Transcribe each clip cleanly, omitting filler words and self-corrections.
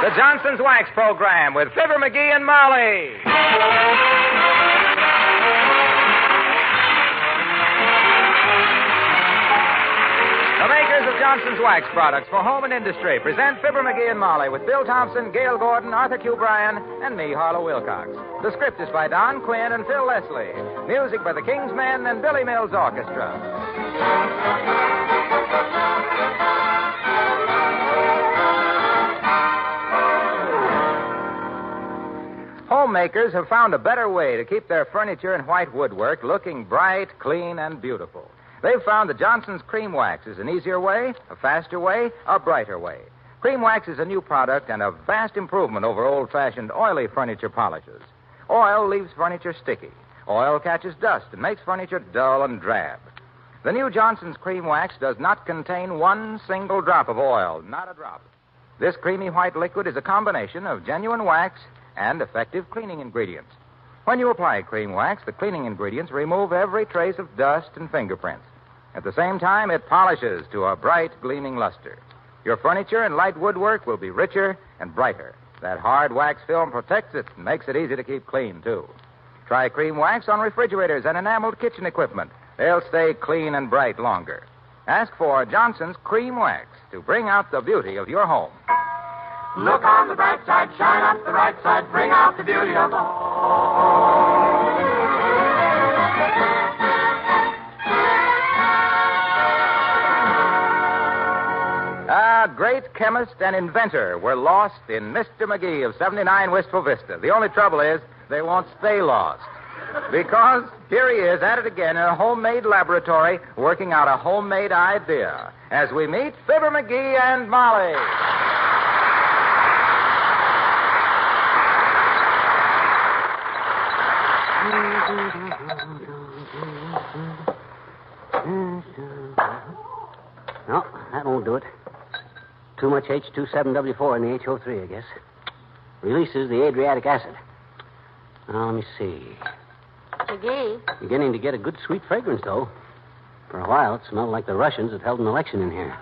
The Johnson's Wax Program with Fibber, McGee, and Molly. The makers of Johnson's Wax products for home and industry present Fibber, McGee, and Molly with Bill Thompson, Gail Gordon, Arthur Q. Bryan, and me, Harlow Wilcox. The script is by Don Quinn and Phil Leslie. Music by the King's Men and Billy Mills Orchestra. Homemakers have found a better way to keep their furniture and white woodwork looking bright, clean, and beautiful. They've found that Johnson's Cream Wax is an easier way, a faster way, a brighter way. Cream Wax is a new product and a vast improvement over old-fashioned oily furniture polishes. Oil leaves furniture sticky. Oil catches dust and makes furniture dull and drab. The new Johnson's Cream Wax does not contain one single drop of oil, not a drop. This creamy white liquid is a combination of genuine wax and effective cleaning ingredients. When you apply Cream Wax, the cleaning ingredients remove every trace of dust and fingerprints. At the same time, it polishes to a bright, gleaming luster. Your furniture and light woodwork will be richer and brighter. That hard wax film protects it and makes it easy to keep clean, too. Try Cream Wax on refrigerators and enameled kitchen equipment. They'll stay clean and bright longer. Ask for Johnson's Cream Wax to bring out the beauty of your home. Look on the bright side, shine up the right side, bring out the beauty of the home. A great chemist and inventor were lost in Mr. McGee of 79 Wistful Vista. The only trouble is they won't stay lost. Because here he is at it again in a homemade laboratory working out a homemade idea. As we meet Fibber, McGee, and Molly. No, that won't do it. Too much H27W4 in the HO3, I guess. Releases the Adriatic acid. Now, let me see. McGee. Beginning to get a good sweet fragrance, though. For a while, it smelled like the Russians had held an election in here.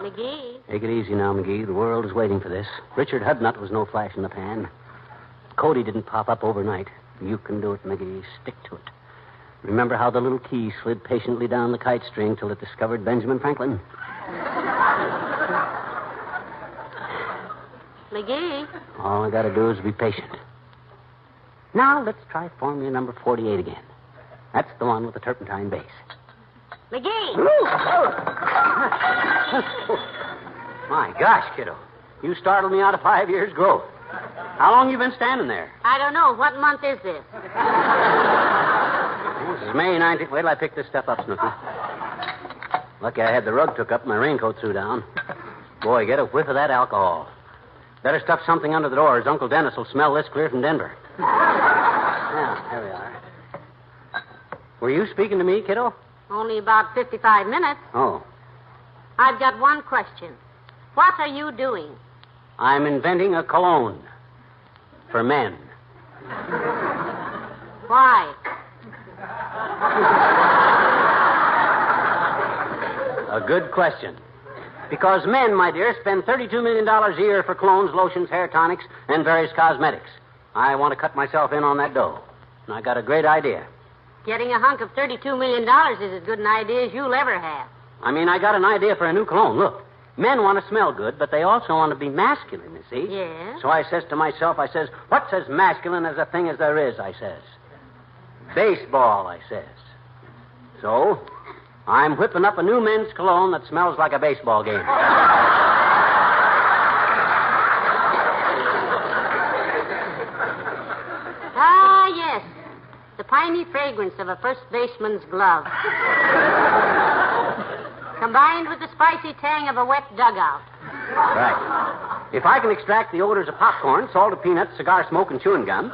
McGee. Take it easy now, McGee. The world is waiting for this. Richard Hudnut was no flash in the pan. Cody didn't pop up overnight. You can do it, McGee. Stick to it. Remember how the little key slid patiently down the kite string till it discovered Benjamin Franklin? McGee. All I got to do is be patient. Now let's try formula number 48 again. That's the one with the turpentine base. McGee. My gosh, kiddo. You startled me out of 5 years' growth. How long you been standing there? I don't know. What month is this? This is May 19th. Wait till I pick this stuff up, Snooky. Lucky I had the rug took up and my raincoat threw down. Boy, get a whiff of that alcohol. Better stuff something under the doors. Uncle Dennis will smell this clear from Denver. Now, here we are. Were you speaking to me, kiddo? Only about 55 minutes. Oh. I've got one question. What are you doing? I'm inventing a cologne. For men. Why? A good question. Because men, my dear, spend $32 million a year for colognes, lotions, hair tonics, and various cosmetics. I want to cut myself in on that dough. And I got a great idea. Getting a hunk of $32 million is as good an idea as you'll ever have. I mean, I got an idea for a new cologne. Look, men want to smell good, but they also want to be masculine, you see? Yes. So I says to myself, I says, what's as masculine as a thing as there is, I says. Baseball, I says. So, I'm whipping up a new men's cologne that smells like a baseball game. Ah, yes. The piney fragrance of a first baseman's glove. Combined with the spicy tang of a wet dugout. Right. If I can extract the odors of popcorn, salted peanuts, cigar smoke, and chewing gum,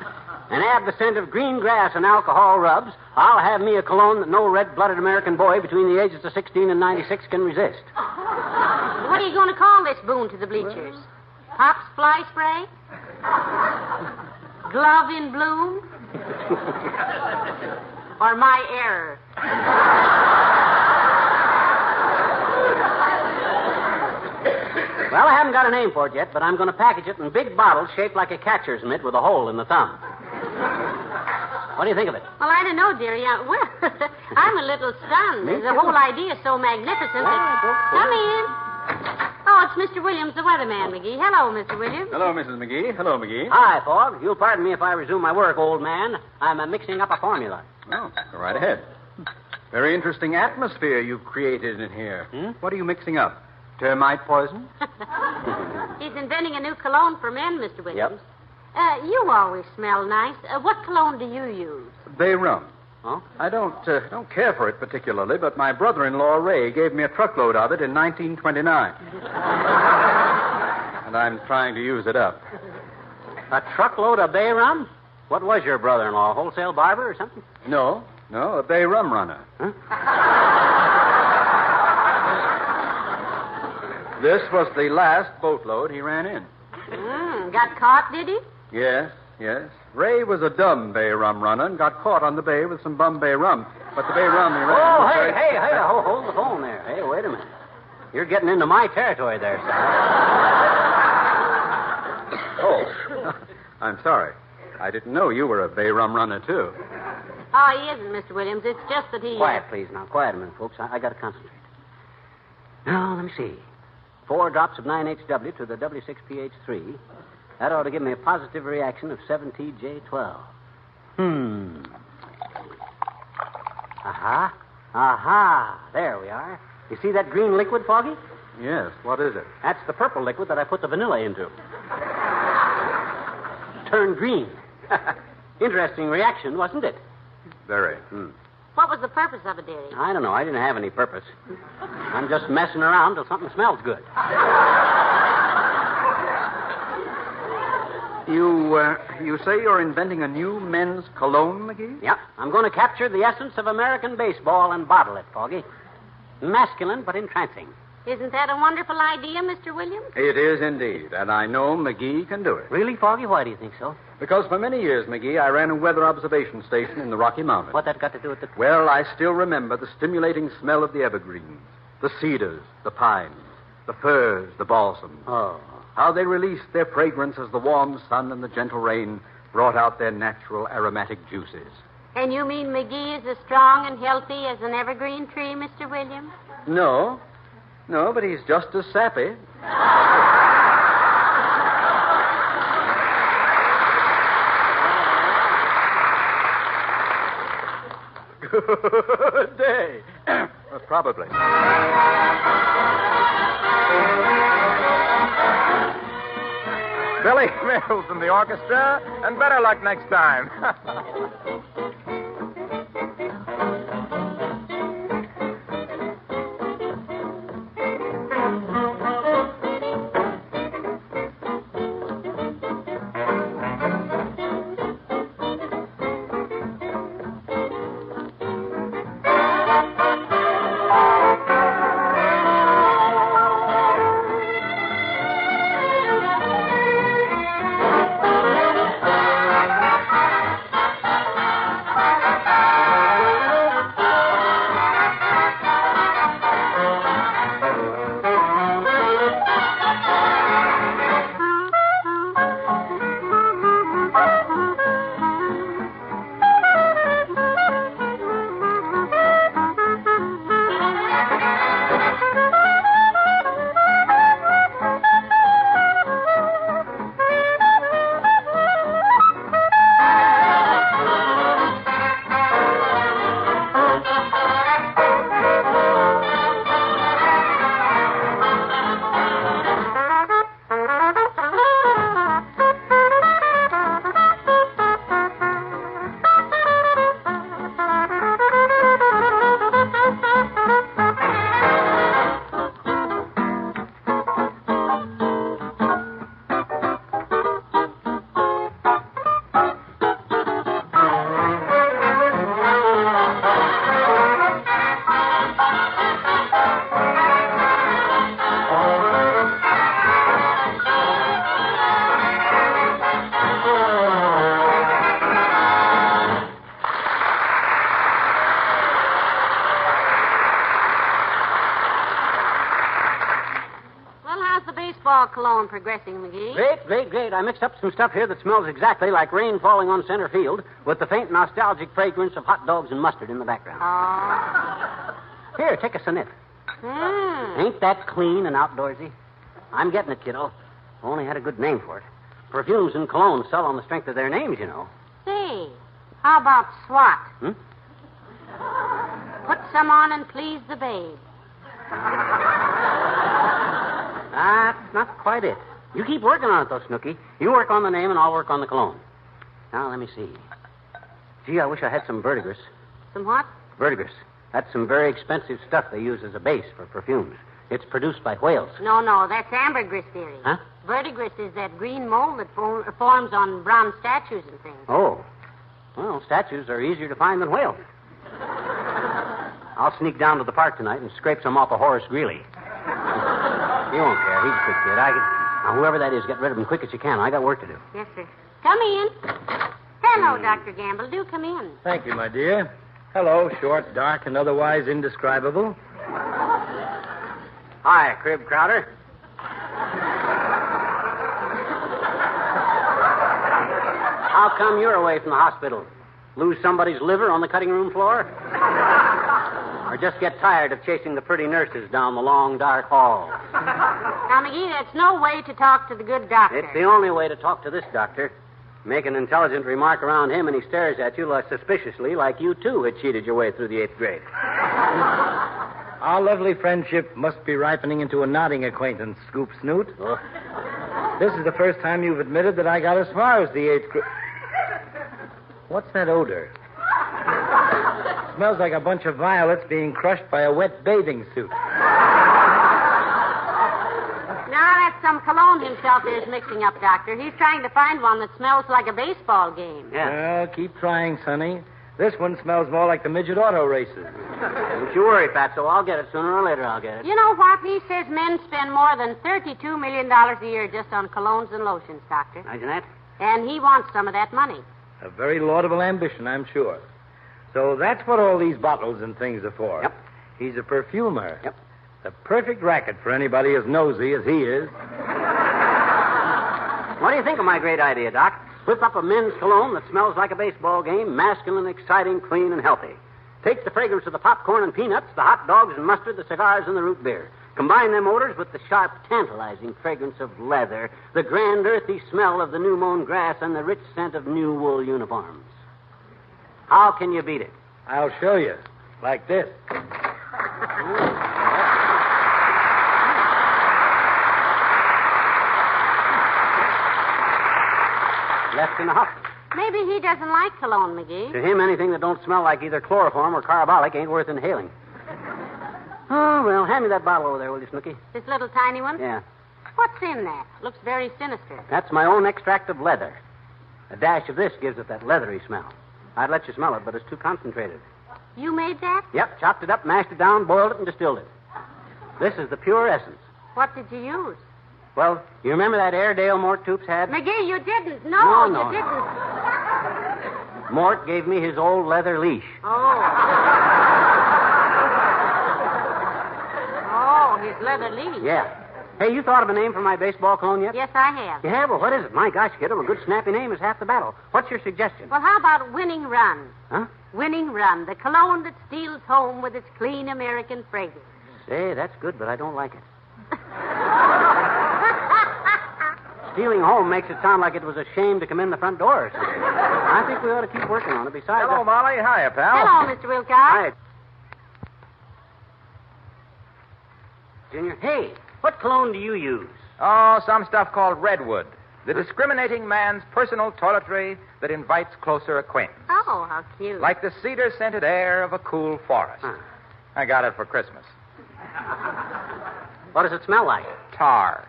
and add the scent of green grass and alcohol rubs, I'll have me a cologne that no red-blooded American boy between the ages of 16 and 96 can resist. What are you going to call this boon to the bleachers? Pop's fly spray? Glove in bloom? Or my error? Well, I haven't got a name for it yet, but I'm going to package it in big bottles shaped like a catcher's mitt with a hole in the thumb. What do you think of it? Well, I don't know, dearie. I'm a little stunned. The whole idea is so magnificent. Come in. Oh, it's Mr. Williams, the weatherman, McGee. Hello, Mr. Williams. Hello, Mrs. McGee. Hello, McGee. Hi, Fogg. You'll pardon me if I resume my work, old man. I'm mixing up a formula. Oh, go right ahead. Very interesting atmosphere you've created in here. What are you mixing up? Termite poison? He's inventing a new cologne for men, Mr. Williams. Yep. You always smell nice. What cologne do you use? Bay rum. Oh? I don't care for it particularly, but my brother-in-law, Ray, gave me a truckload of it in 1929. And I'm trying to use it up. A truckload of bay rum? What was your brother-in-law, a wholesale barber or something? No, a bay rum runner. Huh? This was the last boatload he ran in. Got caught, did he? Yes. Ray was a dumb bay rum runner and got caught on the bay with some Bombay rum. But the bay rum he ran... Oh, hey, hold the phone there. Hey, wait a minute. You're getting into my territory there, sir. Oh, I'm sorry. I didn't know you were a bay rum runner, too. Oh, he isn't, Mr. Williams. It's just that he... Quiet, please, now. Quiet a minute, folks. I got to concentrate. Now, let me see. 4 drops of 9HW to the W6PH3. That ought to give me a positive reaction of 7TJ12. Aha. There we are. You see that green liquid, Foggy? Yes, what is it? That's the purple liquid that I put the vanilla into. Turned green. Interesting reaction, wasn't it? Very. What was the purpose of it, dearie? I don't know. I didn't have any purpose. I'm just messing around till something smells good. You say you're inventing a new men's cologne, McGee? Yep. I'm going to capture the essence of American baseball and bottle it, Foggy. Masculine, but entrancing. Isn't that a wonderful idea, Mr. Williams? It is indeed, and I know McGee can do it. Really, Foggy? Why do you think so? Because for many years, McGee, I ran a weather observation station in the Rocky Mountains. What that got to do with the... Well, I still remember the stimulating smell of the evergreens, the cedars, the pines, the firs, the balsams. Oh. How they released their fragrance as the warm sun and the gentle rain brought out their natural aromatic juices. And you mean McGee is as strong and healthy as an evergreen tree, Mr. Williams? No, but he's just as sappy. Good day. Probably. Billy Mills and the orchestra, and better luck next time. baseball cologne progressing, McGee? Great. I mixed up some stuff here that smells exactly like rain falling on center field with the faint nostalgic fragrance of hot dogs and mustard in the background. Oh. Here, take a sniff. Ain't that clean and outdoorsy? I'm getting it, kiddo. Only had a good name for it. Perfumes and cologne sell on the strength of their names, you know. Say, how about SWAT? Put some on and please the babe. That's not quite it. You keep working on it, though, Snooky. You work on the name, and I'll work on the cologne. Now, let me see. Gee, I wish I had some verdigris. Some what? Verdigris. That's some very expensive stuff they use as a base for perfumes. It's produced by whales. No, that's ambergris theory. Huh? Verdigris is that green mold that forms on bronze statues and things. Oh. Well, statues are easier to find than whales. I'll sneak down to the park tonight and scrape some off of Horace Greeley. You won't care. He's a quick kid. Now, whoever that is, get rid of him quick as you can. I got work to do. Yes, sir. Come in. Hello, Dr. Gamble. Do come in. Thank you, my dear. Hello, short, dark, and otherwise indescribable. Hi, Crib Crowder. How come you're away from the hospital? Lose somebody's liver on the cutting room floor? Or just get tired of chasing the pretty nurses down the long, dark hall? Now, McGee, that's no way to talk to the good doctor. It's the only way to talk to this doctor. Make an intelligent remark around him, and he stares at you suspiciously like you, too, had cheated your way through the 8th grade. Our lovely friendship must be ripening into a nodding acquaintance, Scoop Snoot. Oh. This is the first time you've admitted that I got as far as the 8th grade. What's that odor? Smells like a bunch of violets being crushed by a wet bathing suit. Now, that's some cologne himself is mixing up, Doctor. He's trying to find one that smells like a baseball game. Yeah. Well, keep trying, Sonny. This one smells more like the midget auto races. Don't you worry, Fatso. I'll get it. Sooner or later, I'll get it. You know what? He says men spend more than $32 million a year just on colognes and lotions, Doctor. Imagine that. And he wants some of that money. A very laudable ambition, I'm sure. So that's what all these bottles and things are for. Yep. He's a perfumer. Yep. The perfect racket for anybody as nosy as he is. What do you think of my great idea, Doc? Whip up a men's cologne that smells like a baseball game, masculine, exciting, clean, and healthy. Take the fragrance of the popcorn and peanuts, the hot dogs and mustard, the cigars and the root beer. Combine them odors with the sharp, tantalizing fragrance of leather, the grand, earthy smell of the new-mown grass, and the rich scent of new wool uniforms. How can you beat it? I'll show you. Like this. Left in the huff. Maybe he doesn't like cologne, McGee. To him, anything that don't smell like either chloroform or carbolic ain't worth inhaling. Oh, well, hand me that bottle over there, will you, Snooky? This little tiny one? Yeah. What's in that? Looks very sinister. That's my own extract of leather. A dash of this gives it that leathery smell. I'd let you smell it, but it's too concentrated. You made that? Yep, chopped it up, mashed it down, boiled it, and distilled it. This is the pure essence. What did you use? Well, you remember that Airedale Mort Toops had? McGee, you didn't. No, No. you didn't. Mort gave me his old leather leash. Oh, his leather leash. Yeah. Hey, you thought of a name for my baseball cologne yet? Yes, I have. You have? Well, what is it? My gosh, kiddo, a good snappy name is half the battle. What's your suggestion? Well, how about Winning Run? Huh? Winning Run, the cologne that steals home with its clean American fragrance. Say, that's good, but I don't like it. Stealing home makes it sound like it was a shame to come in the front door or something. I think we ought to keep working on it. Besides... Hello, Molly. Hiya, pal. Hello, Mr. Wilcox. Hi. Junior, hey, what cologne do you use? Oh, some stuff called Redwood. The discriminating man's personal toiletry that invites closer acquaintance. Oh, how cute. Like the cedar-scented air of a cool forest. Huh. I got it for Christmas. What does it smell like? Tar.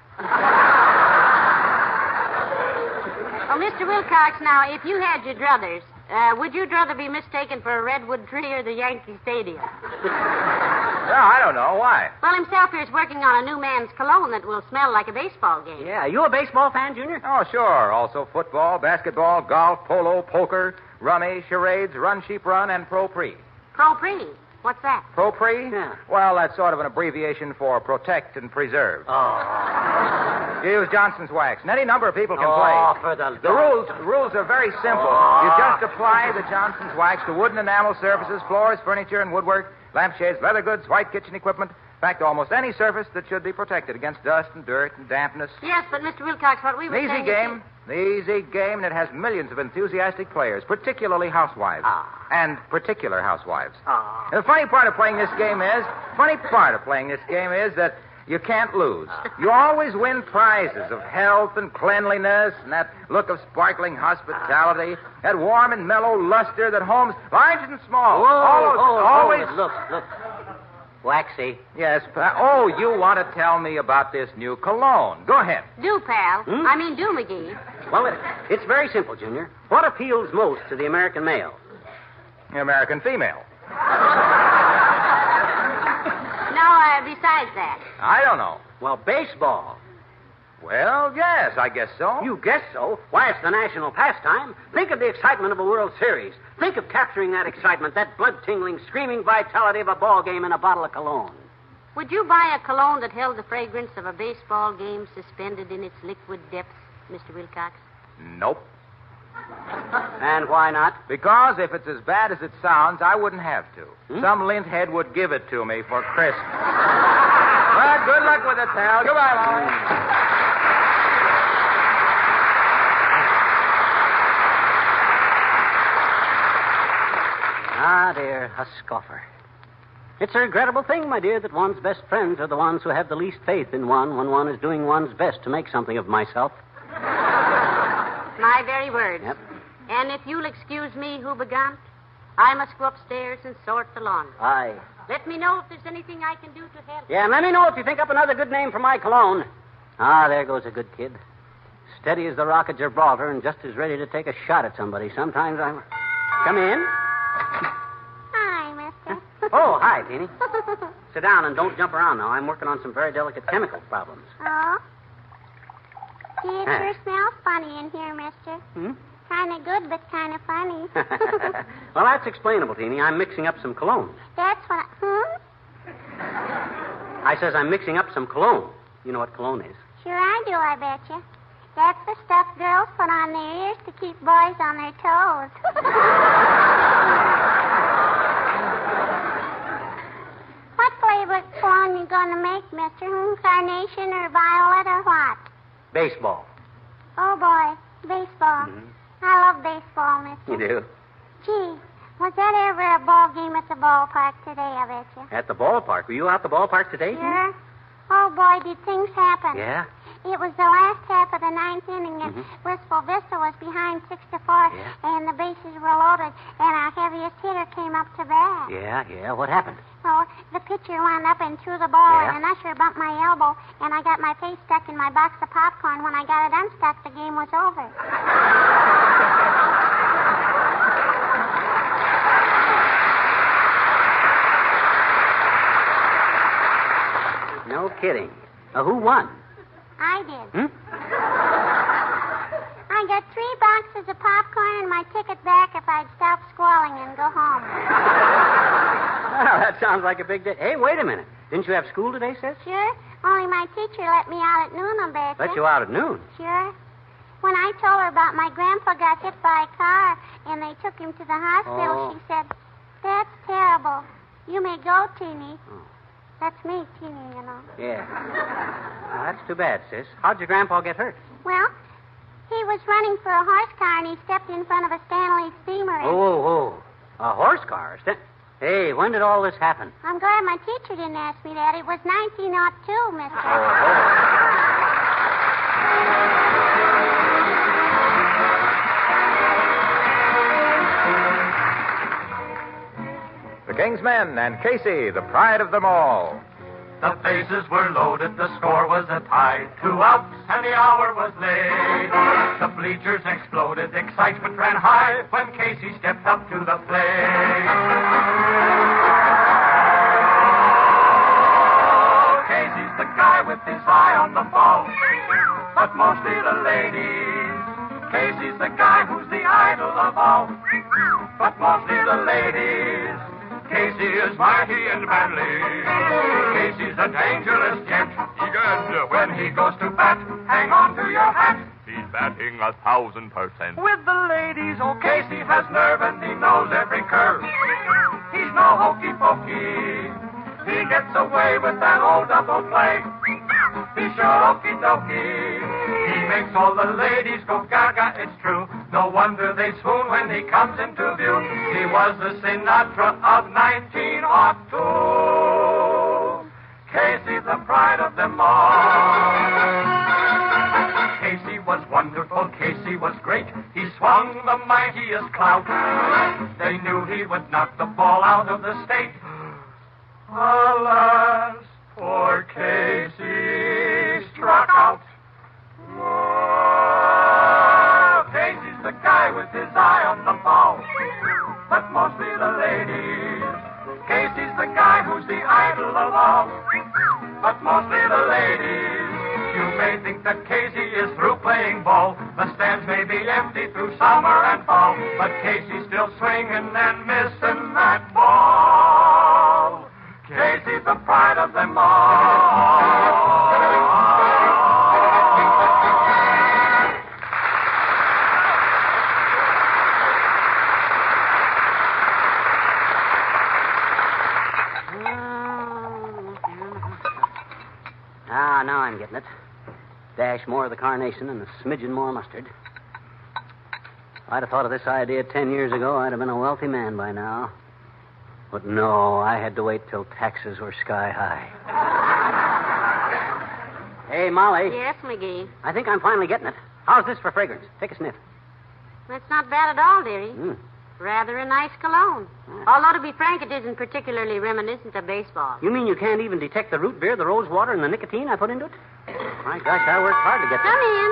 Oh, Mr. Wilcox, now, if you had your druthers, would you rather be mistaken for a redwood tree or the Yankee Stadium? Well, I don't know. Why? Well, himself here's working on a new man's cologne that will smell like a baseball game. Yeah, you a baseball fan, Junior? Oh, sure. Also football, basketball, golf, polo, poker, rummy, charades, run, sheep run, and pro-pre. Pro-pre. What's that? Pro-pre? Yeah. Well, that's sort of an abbreviation for protect and preserve. Oh. You use Johnson's wax, and any number of people can Oh, play. for the... rules are very simple. You just apply the Johnson's wax to wooden enamel surfaces, floors, furniture, and woodwork, lampshades, leather goods, white kitchen equipment. In fact, almost any surface that should be protected against dust and dirt and dampness. Yes, but Mr. Wilcox, what we were An easy saying... game. The easy game, and it has millions of enthusiastic players, particularly housewives. And particular housewives. And the funny part of playing this game is that you can't lose. You always win prizes of health and cleanliness and that look of sparkling hospitality, that warm and mellow luster that homes, large and small, always... Look. Waxy. Yes, you want to tell me about this new cologne. Go ahead. Do, pal. I mean, do, McGee. Well, it's very simple, Junior. What appeals most to the American male? The American female. Now, besides that. I don't know. Well, baseball. Well, yes, I guess so. You guess so. Why, it's the national pastime. Think of the excitement of a World Series. Think of capturing that excitement, that blood-tingling, screaming vitality of a ball game in a bottle of cologne. Would you buy a cologne that held the fragrance of a baseball game suspended in its liquid depths, Mr. Wilcox? Nope. And why not? Because if it's as bad as it sounds, I wouldn't have to. Some lint head would give it to me for Christmas. Well, good luck with it, pal. Goodbye, Molly. Ah, dear, a scoffer. It's a regrettable thing, my dear, that one's best friends are the ones who have the least faith in one when one is doing one's best to make something of myself. My very words. Yep. And if you'll excuse me, Hoobagant, I must go upstairs and sort the laundry. Aye. Let me know if there's anything I can do to help. Yeah, and let me know if you think up another good name for my cologne. Ah, there goes a good kid. Steady as the Rock of Gibraltar and just as ready to take a shot at somebody. Sometimes I'm... Come in. Hi, mister. Oh, hi, Teeny. Sit down and don't jump around now. I'm working on some very delicate chemical problems. Oh? Gee, it sure smells funny in here, mister. Kind of good, but kind of funny. Well, that's explainable, Teeny. I'm mixing up some cologne. That's what I says I'm mixing up some cologne. You know what cologne is? Sure I do, I betcha. That's the stuff girls put on their ears to keep boys on their toes. What flavor cologne you gonna make, mister? Carnation or violet or what? Baseball. Oh, boy. Baseball. I love baseball, mister. You do? Gee, was that ever a ball game at the ballpark today, I betcha? At the ballpark. Were you out the ballpark today? Sure. Oh, boy, did things happen. Yeah? It was the last half of the ninth inning, and Wistful Vista was behind 6-4, and the bases were loaded, and our heaviest hitter came up to bat. Yeah. What happened? Well, the pitcher wound up and threw the ball, Yeah? and an usher bumped my elbow, and I got my face stuck in my box of popcorn. When I got it unstuck, the game was over. No kidding. Who won? I did. I got 3 boxes of popcorn and my ticket back if I'd stop squalling and go home. Well, that sounds like a big day. Hey, wait a minute. Didn't you have school today, sis? Sure. Only my teacher let me out at noon, I bet. Let you out at noon. Sure. When I told her about my grandpa got hit by a car and they took him to the hospital, she said, "That's terrible. You may go, Teeny." That's me, Teeny, you know. Yeah. Well, that's too bad, sis. How'd your grandpa get hurt? Well, he was running for a horse car and he stepped in front of a Stanley steamer. And... Oh. A horse car? Hey, when did all this happen? I'm glad my teacher didn't ask me that. It was 1902, mister. The King's Men and Casey, the pride of them all. The bases were loaded, the score was a tie. 2 outs, and the hour was late. The bleachers exploded, excitement ran high when Casey stepped up to the plate. Oh, Casey's the guy with his eye on the ball, but mostly the ladies. Casey's the guy who's the idol of all, but mostly the ladies. Casey is mighty and manly. Casey's a dangerous gent. Egad, when he goes to bat, hang on to your hat. He's batting 1,000%. With the ladies, oh, Casey has nerve and he knows every curve. He's no hokey pokey. He gets away with that old double play. He's sure okey dokey. He makes all the ladies go gaga, it's true. No wonder they swoon when he comes into view. He was the Sinatra of 1902. Casey, the pride of them all. Casey was wonderful, Casey was great. He swung the mightiest clout. They knew he would knock the ball out of the state. Alas, poor Casey struck out. Oh, Casey's the guy with his eye on the ball, but mostly the ladies. Casey's the guy who's the idol of all, but mostly the ladies. You may think that Casey is through playing ball. The stands may be empty through summer and fall, but Casey's still swinging and missing that ball. Casey's the pride of them all. Now I'm getting it. Dash more of the carnation and a smidgen more mustard. If I'd have thought of this idea 10 years ago, I'd have been a wealthy man by now. But no, I had to wait till taxes were sky high. Hey, Molly. Yes, McGee. I think I'm finally getting it. How's this for fragrance? Take a sniff. That's not bad at all, dearie. Rather a nice cologne. Although, to be frank, it isn't particularly reminiscent of baseball. You mean you can't even detect the root beer, the rose water, and the nicotine I put into it? My gosh, I worked hard to get Come in.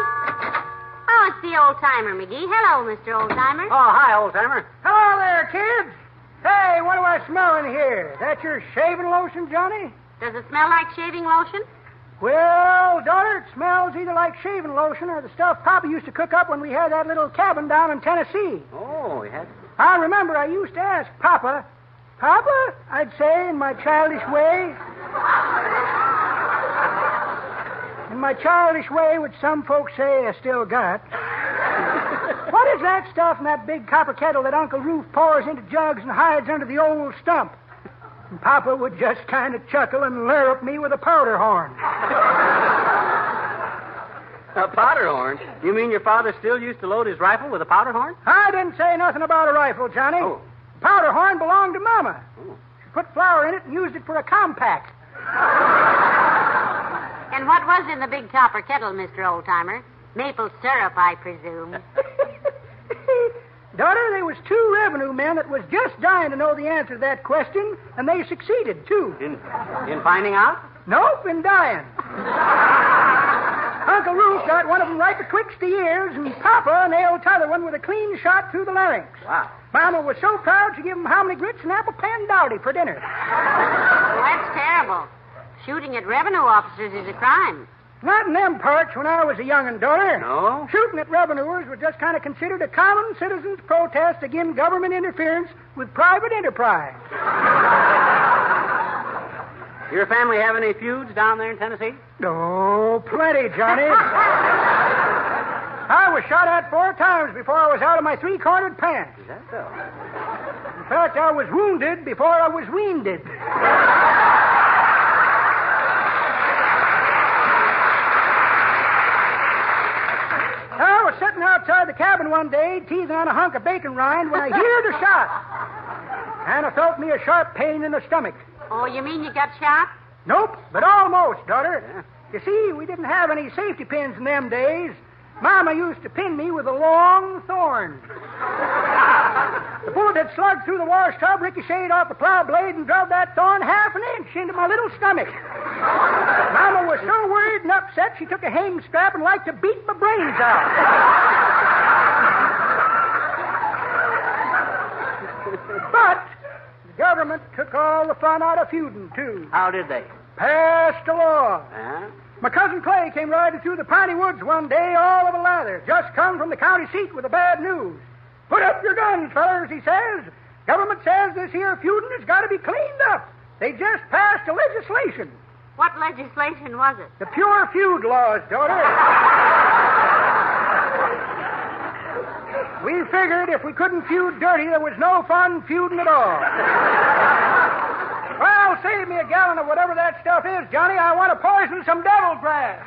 Oh, it's the old-timer, McGee. Hello, Mr. Old-timer. Oh, hi, old-timer. Hello there, kids. Hey, what do I smell in here? That your shaving lotion, Johnny? Does it smell like shaving lotion? Well, daughter, it smells either like shaving lotion or the stuff Papa used to cook up when we had that little cabin down in Tennessee. Oh, you had... I remember I used to ask Papa, Papa, I'd say in my childish way. In my childish way, which some folks say I still got. What is that stuff in that big copper kettle that Uncle Roof pours into jugs and hides under the old stump? And Papa would just kind of chuckle and leer at me with a powder horn. A powder horn? You mean your father still used to load his rifle with a powder horn? I didn't say nothing about a rifle, Johnny. Oh. The powder horn belonged to Mama. Oh. She put flour in it and used it for a compact. And what was in the big copper kettle, Mr. Old-timer? Maple syrup, I presume. Daughter, there was 2 revenue men that was just dying to know the answer to that question, and they succeeded, too. In finding out? Nope, in dying. Uncle Roof got one of them right betwixt the ears, and Papa nailed t'other one with a clean shot through the larynx. Wow. Mama was so proud she gave him hominy grits and apple pan dowdy for dinner. Well, that's terrible. Shooting at revenue officers is a crime. Not in them parts when I was a young'un, daughter. No? Shooting at revenuers was just kind of considered a common citizen's protest against government interference with private enterprise. Your family have any feuds down there in Tennessee? Oh, plenty, Johnny. I was shot at 4 times before I was out of my 3-cornered pants. Is that so? In fact, I was wounded before I was weaned. I was sitting outside the cabin one day, teasing on a hunk of bacon rind, when I heard a shot. And I felt me a sharp pain in the stomach. Oh, you mean you got shot? Nope, but almost, daughter. You see, we didn't have any safety pins in them days. Mama used to pin me with a long thorn. The bullet had slugged through the wash tub, ricocheted off the plow blade, and drove that thorn half an inch into my little stomach. Mama was so worried and upset, she took a hang strap and liked to beat my brains out. But the government took all the fun out of feuding, too. How did they? Passed a law. Huh? My cousin Clay came riding through the piney woods one day, all of a lather, just come from the county seat with the bad news. Put up your guns, fellas, he says. Government says this here feuding has got to be cleaned up. They just passed a legislation. What legislation was it? The pure feud laws, daughter. We figured if we couldn't feud dirty, there was no fun feuding at all. Well, save me a gallon of whatever that stuff is, Johnny. I want to poison some devil grass.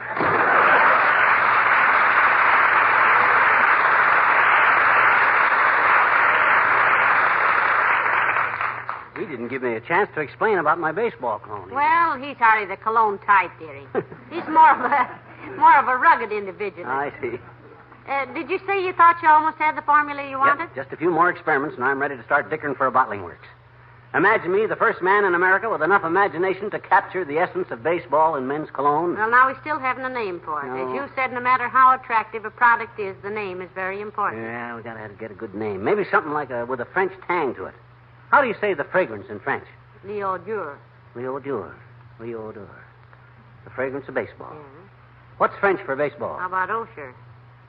He didn't give me a chance to explain about my baseball clone. Well, he's hardly the Cologne type, dearie. He's more of a rugged individual. I see. Did you say you thought you almost had the formula you wanted? Yep, just a few more experiments, and I'm ready to start dickering for a bottling works. Imagine me, the first man in America with enough imagination to capture the essence of baseball in men's cologne. Well, now we still haven't a name for it. No. As you said, no matter how attractive a product is, the name is very important. Yeah, we gotta get a good name. Maybe something like with a French tang to it. How do you say the fragrance in French? L'odeur. L'odeur. L'odeur. The fragrance of baseball. Mm-hmm. What's French for baseball? How about Osher?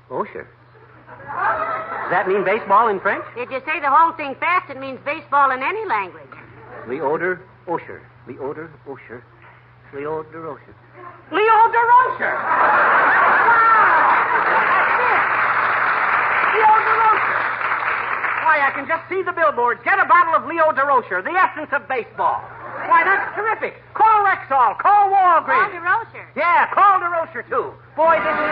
Osher. Does that mean baseball in French? If you say the whole thing fast, it means baseball in any language. L'odeur, Osher. L'odeur, Osher. L'odeur, Osher. L'odeur Osher. Why, I can just see the billboards. Get a bottle of Leo DeRocher, the essence of baseball. Why, that's terrific. Call Rexall. Call Walgreens. Call DeRocher. Yeah, call DeRocher, too. Boy, this is...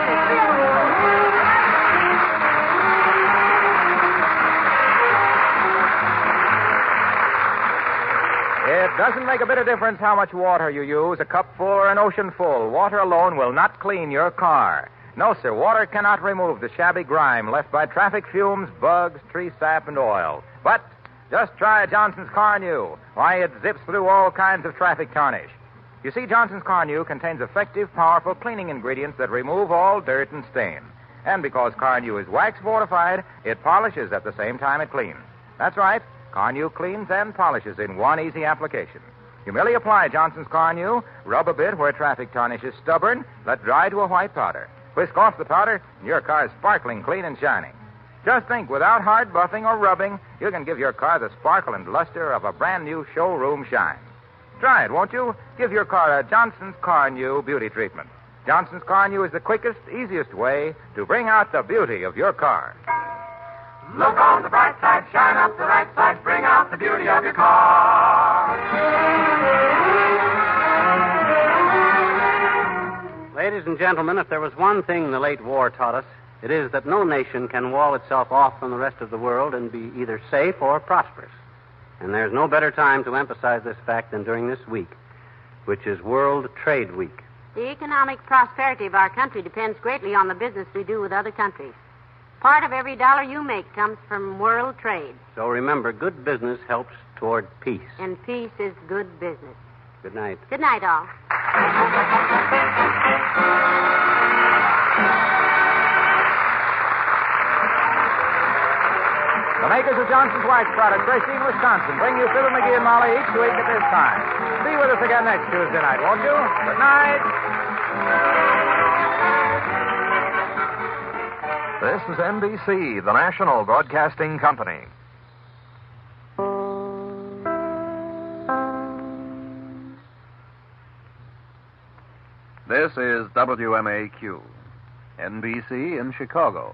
It doesn't make a bit of difference how much water you use, a cupful or an ocean full. Water alone will not clean your car. No, sir, water cannot remove the shabby grime left by traffic fumes, bugs, tree sap, and oil. But just try Johnson's Car New. Why, it zips through all kinds of traffic tarnish. You see, Johnson's Car New contains effective, powerful cleaning ingredients that remove all dirt and stain. And because Car New is wax fortified, it polishes at the same time it cleans. That's right. Car New cleans and polishes in one easy application. You merely apply Johnson's Car New, rub a bit where traffic tarnish is stubborn, let dry to a white powder. Whisk off the powder, and your car is sparkling clean and shining. Just think, without hard buffing or rubbing, you can give your car the sparkle and luster of a brand new showroom shine. Try it, won't you? Give your car a Johnson's Car New beauty treatment. Johnson's Car New is the quickest, easiest way to bring out the beauty of your car. Look on the bright side, shine up the right side, bring out the beauty of your car. Ladies and gentlemen, if there was one thing the late war taught us, it is that no nation can wall itself off from the rest of the world and be either safe or prosperous. And there's no better time to emphasize this fact than during this week, which is World Trade Week. The economic prosperity of our country depends greatly on the business we do with other countries. Part of every dollar you make comes from world trade. So remember, good business helps toward peace. And peace is good business. Good night. Good night, all. The makers of Johnson's Wax Products, Racine, Wisconsin, bring you Fibber, McGee, and Molly each week at this time. Be with us again next Tuesday night, won't you? Good night. This is NBC, the National Broadcasting Company. This is WMAQ, NBC in Chicago.